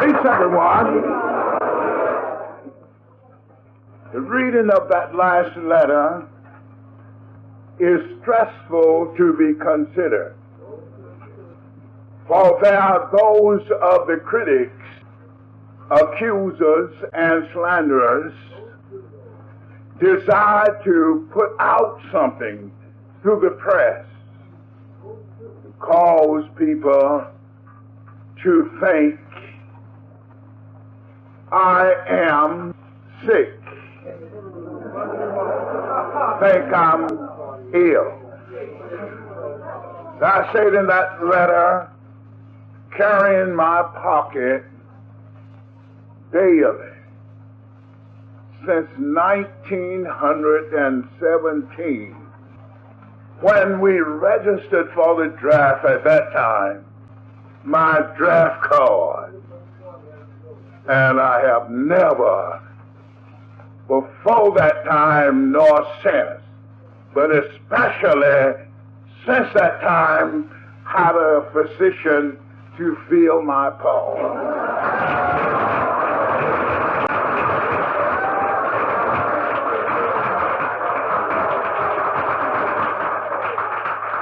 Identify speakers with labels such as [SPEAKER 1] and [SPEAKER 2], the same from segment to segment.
[SPEAKER 1] Grace, everyone. The reading of that last letter is stressful to be considered. For there are those of the critics, accusers, and slanderers desire to put out something through the press to cause people to think I am sick, think I'm ill. As I said in that letter, carry in my pocket daily since 1917, when we registered for the draft at that time, my draft card. And I have never, before that time nor since, but especially since that time, had a physician to feel my pulse.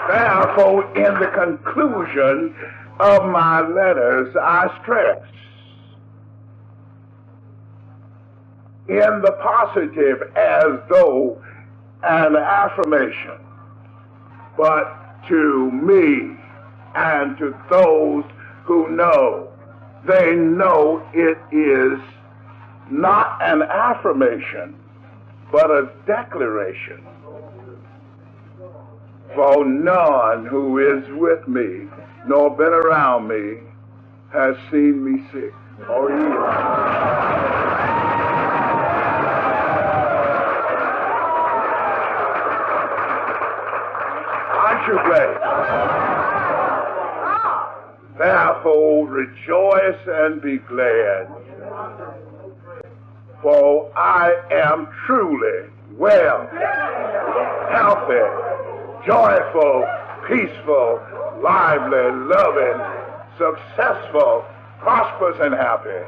[SPEAKER 1] Therefore, in the conclusion of my letters, I stress in the positive as though an affirmation, but to me and to those who know, they know it is not an affirmation, but a declaration. For none who is with me, nor been around me, has seen me sick or ill. Aren't you glad? Therefore, rejoice and be glad, for I am truly well, healthy, joyful, peaceful, lively, loving, successful, prosperous, and happy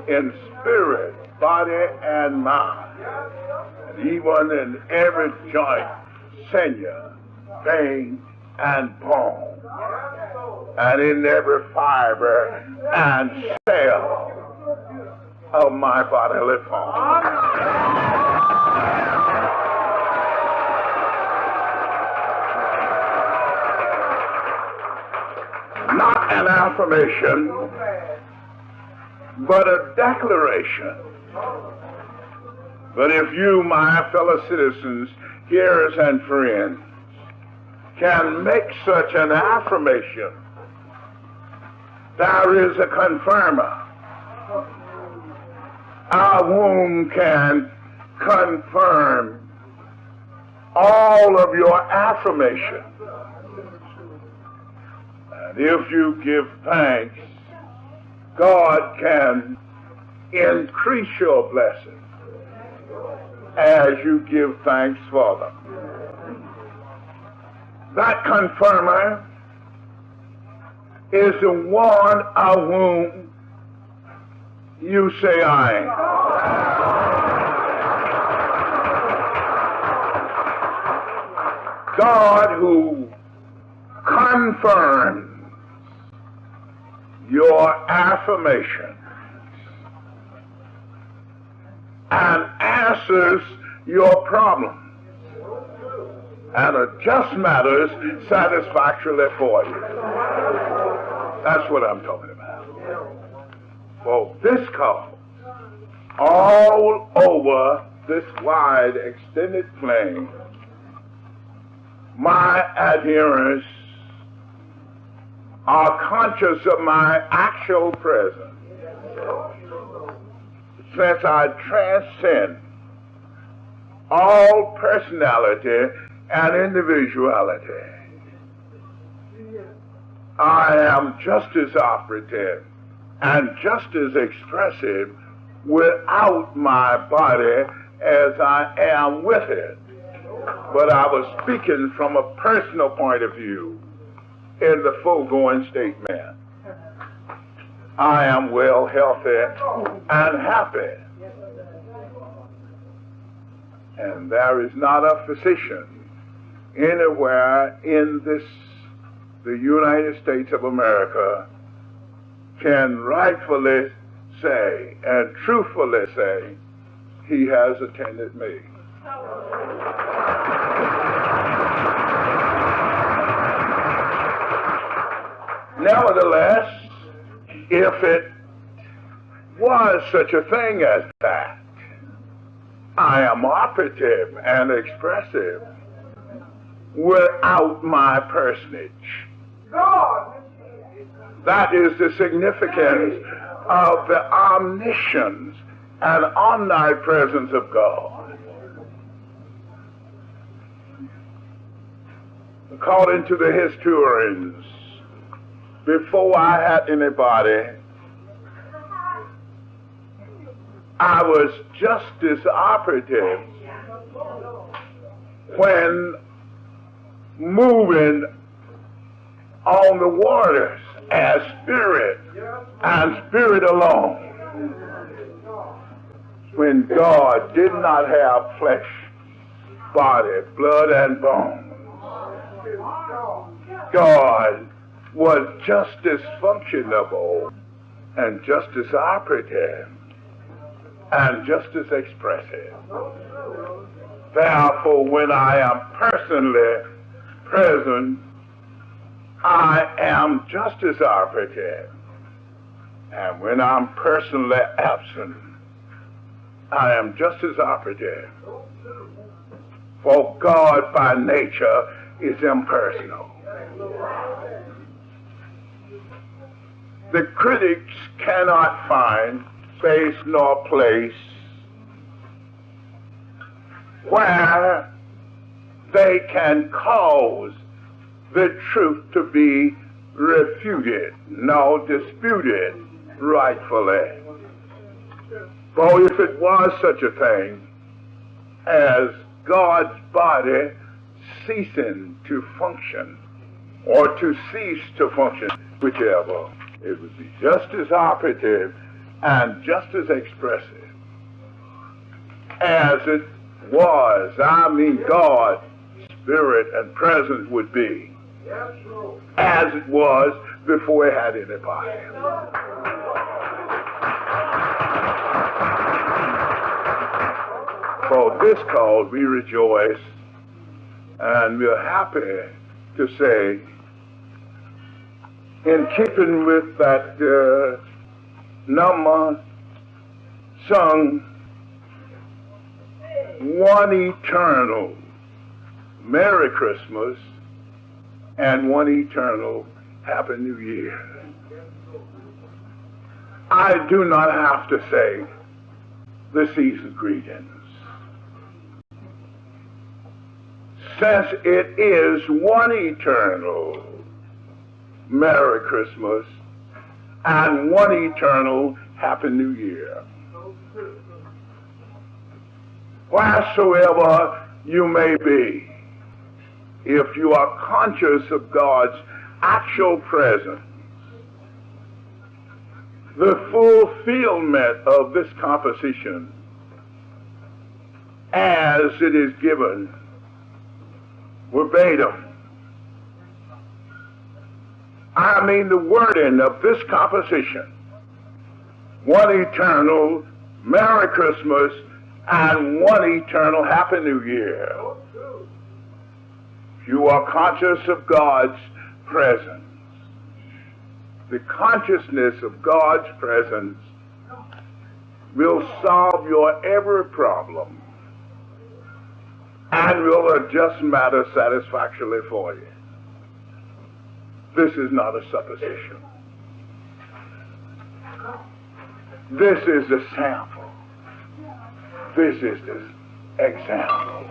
[SPEAKER 1] in spirit, body, and mind, and even in every joint, sinew, vein, and bone, and in every fibre and cell of my bodily form. Not an affirmation, but a declaration. But if you, my fellow citizens, hearers, and friends, can make such an affirmation, there is a confirmer. Our womb can confirm all of your affirmation. And if you give thanks, God can increase your blessings as you give thanks for them. That confirmer is the one of whom you say I am. God who confirms your affirmation and answers your problem and adjust matters satisfactorily for you. That's what I'm talking about. For this cause, all over this wide extended plain, my adherents are conscious of my actual presence, since I transcend all personality and individuality. I am just as operative and just as expressive without my body as I am with it. But I was speaking from a personal point of view in the foregoing statement. I am well, healthy, and happy. And there is not a physician anywhere in the United States of America can rightfully say and truthfully say, he has attended me. Nevertheless, if it was such a thing as that, I am operative and expressive without my personage. That is the significance of the omniscience and omnipresence of God. According to the historians, before I had anybody, I was just as operative when moving on the waters as spirit and spirit alone. When God did not have flesh, body, blood, and bones, God was just as functionable and just as operative and just as expressive. Therefore, when I am personally present, I am just as operative. And when I'm personally absent, I am just as operative. For God by nature is impersonal. The critics cannot find space nor place where they can cause the truth to be refuted, nor disputed rightfully. For if it was such a thing as God's body ceasing to function, or to cease to function, whichever, it would be just as operative and just as expressive as it was, God's spirit and presence would be, as it was before it had anybody. For this cause we rejoice, and we are happy to say, in keeping with that number sung, one eternal Merry Christmas and one eternal Happy New Year. I do not have to say the season greetings, since it is one eternal Merry Christmas and one eternal Happy New Year. Wheresoever you may be, if you are conscious of God's actual presence, the fulfillment of this composition as it is given verbatim, the wording of this composition, one eternal Merry Christmas and one eternal Happy New Year. You are conscious of God's presence. The consciousness of God's presence will solve your every problem and will adjust matters satisfactorily for you. This is not a supposition. This is the sample. This is the example.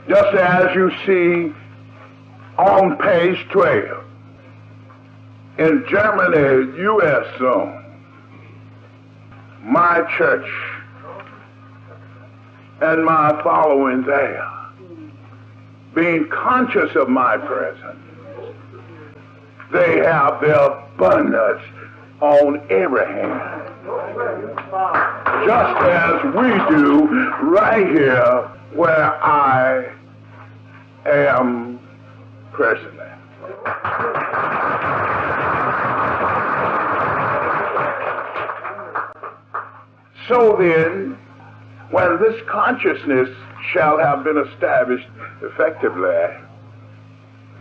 [SPEAKER 1] Just as you see on page 12, in Germany, U.S. zone, my church and my following there, being conscious of my presence, they have their abundance on every hand. Just as we do right here where I am presently. So then, when this consciousness shall have been established effectively,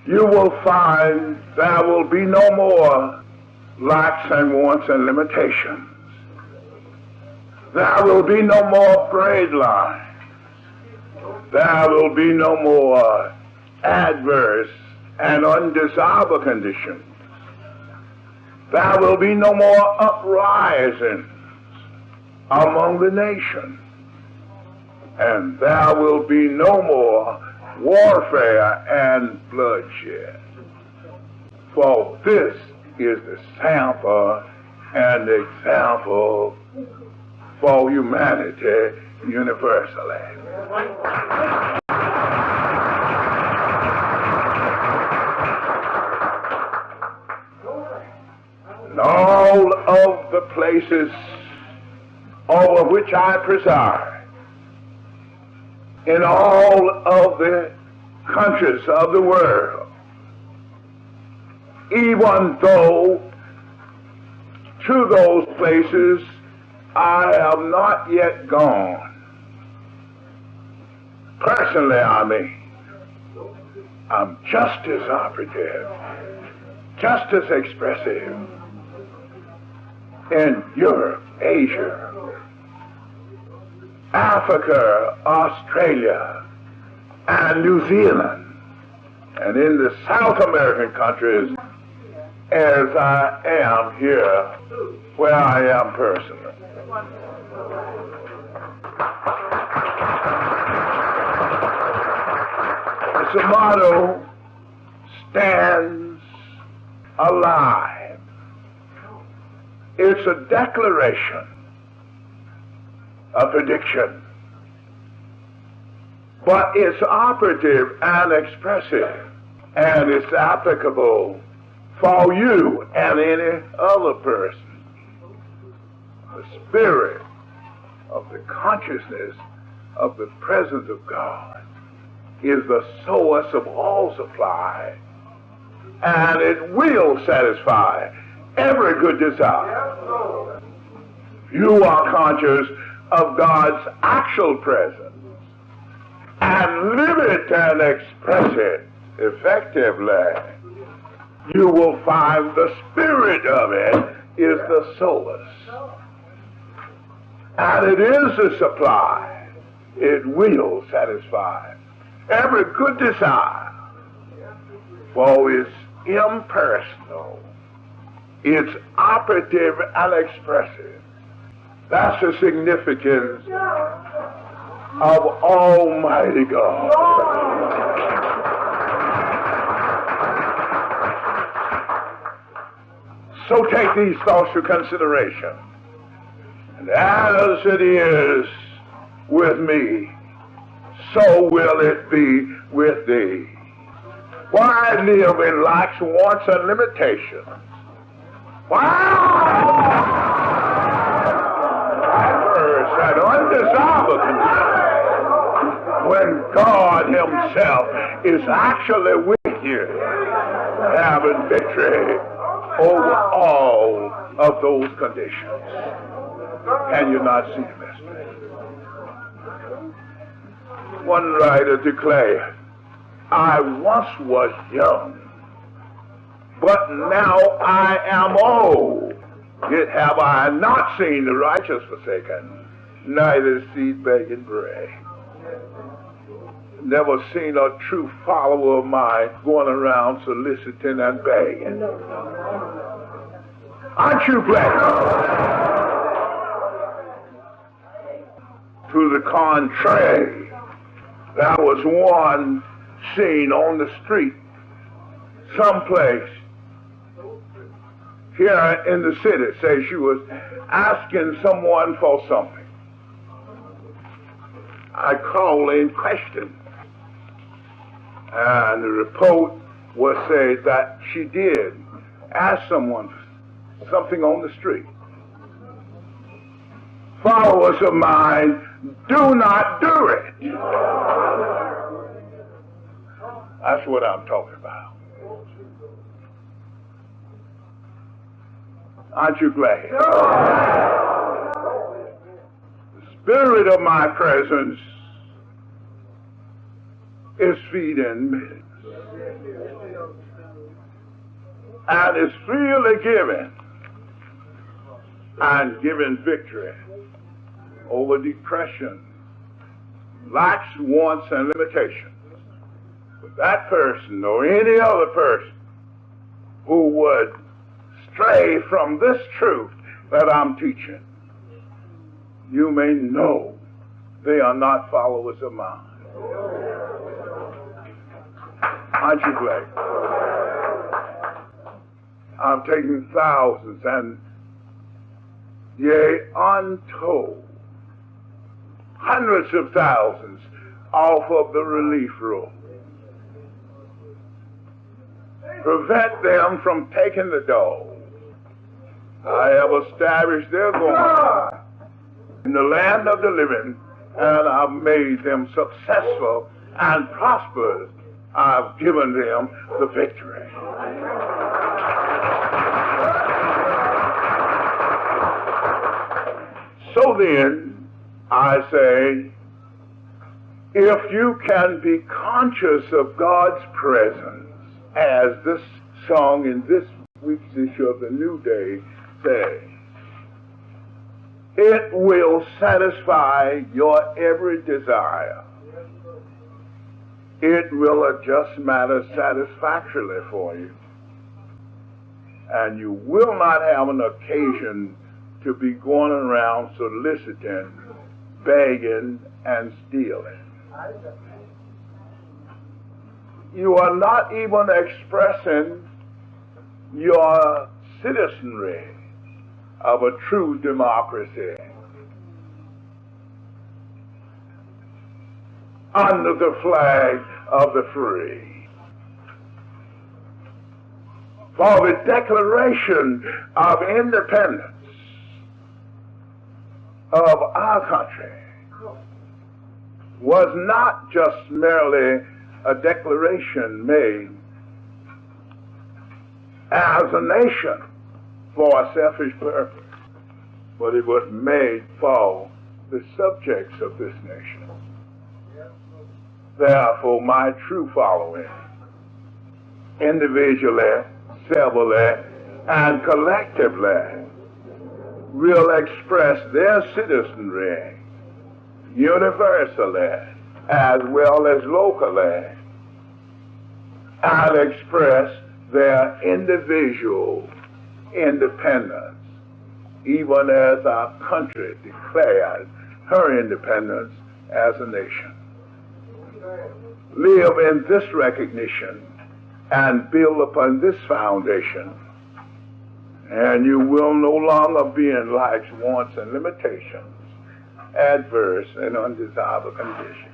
[SPEAKER 1] you will find there will be no more lacks and wants and limitations. There will be no more frayed lines. There will be no more adverse and undesirable conditions. There will be no more uprisings among the nations. And there will be no more warfare and bloodshed. For this is the sample and example for humanity universally. In all of the places over which I preside, in all of the countries of the world, even though to those places I have not yet gone, personally, I mean, I'm just as operative, just as expressive in Europe, Asia, Africa, Australia, and New Zealand, and in the South American countries as I am here where I am personally. The motto stands alive. It's a declaration, a prediction, but it's operative and expressive, and it's applicable for you and any other person. The spirit of the consciousness of the presence of God is the source of all supply, and it will satisfy every good desire. You are conscious of God's actual presence and live it and express it effectively. You will find the spirit of it is the source, and it is the supply. It will satisfy every good desire, for it's impersonal, it's operative and expressive. That's the significance of Almighty God. So take these thoughts to consideration. And as it is with me, so will it be with thee. Why live in lacks, wants, and limitations? Why? Adverse and undesirable conditions, when God Himself is actually with you, having victory over all of those conditions. Can you not see the mystery? One writer declared, I once was young, but now I am old. Yet have I not seen the righteous forsaken, neither seed begging bread. Never seen a true follower of mine going around soliciting and begging. Aren't you glad? To the contrary, there was one seen on the street, someplace here in the city, say she was asking someone for something. I called in question, and the report was said that she did ask someone something on the street. Followers of mine, do not do it. That's what I'm talking about. Aren't you glad? The spirit of my presence is feeding me. And is freely given and giving victory over depression, lacks, wants, and limitations. But that person or any other person who would stray from this truth that I'm teaching, you may know they are not followers of mine. Aren't you glad? I'm taking thousands and yea, untold, hundreds of thousands off of the relief roll. Prevent them from taking the dole. I have established their going in the land of the living, and I've made them successful and prosperous. I've given them the victory. So then, I say, if you can be conscious of God's presence, as this song in this week's issue of the New Day says, it will satisfy your every desire. It will adjust matters satisfactorily for you. And you will not have an occasion to be going around soliciting, begging, and stealing. You are not even expressing your citizenry of a true democracy under the flag of the free. For the Declaration of Independence of our country was not just merely a declaration made as a nation for a selfish purpose, but it was made for the subjects of this nation. Therefore, my true following, individually, severally, and collectively, will express their citizenry universally as well as locally, and express their individual independence, even as our country declared her independence as a nation. Live in this recognition and build upon this foundation, and you will no longer be in life's wants and limitations, adverse and undesirable conditions.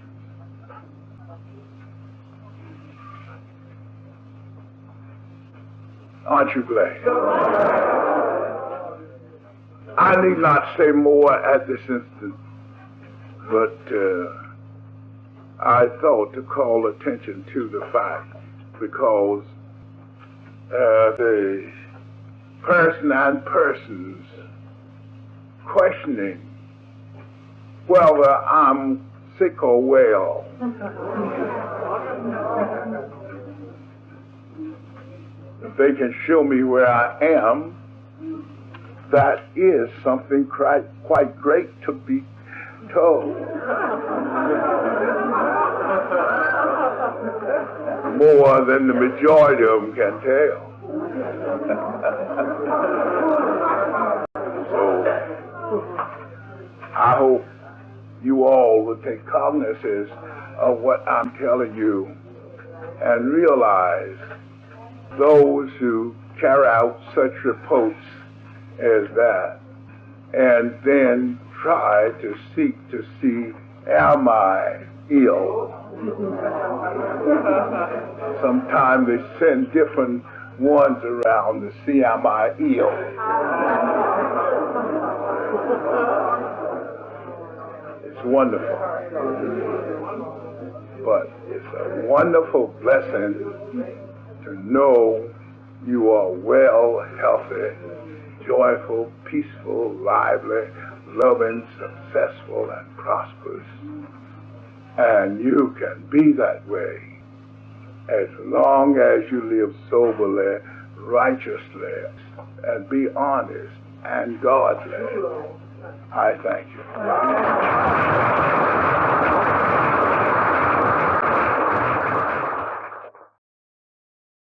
[SPEAKER 1] Aren't you glad? I need not say more at this instant, but I thought to call attention to the fact, because the person and persons questioning whether I'm sick or well. If they can show me where I am, that is something quite great to be told. More than the majority of them can tell. So, I hope you all will take cognizance of what I'm telling you and realize those who carry out such reports as that and then try to seek to see, am I ill? Sometimes they send different ones around to see am I ill. It's wonderful. But it's a wonderful blessing to know you are well, healthy, joyful, peaceful, lively, loving, successful, and prosperous. And you can be that way as long as you live soberly, righteously, and be honest and godly. I thank you.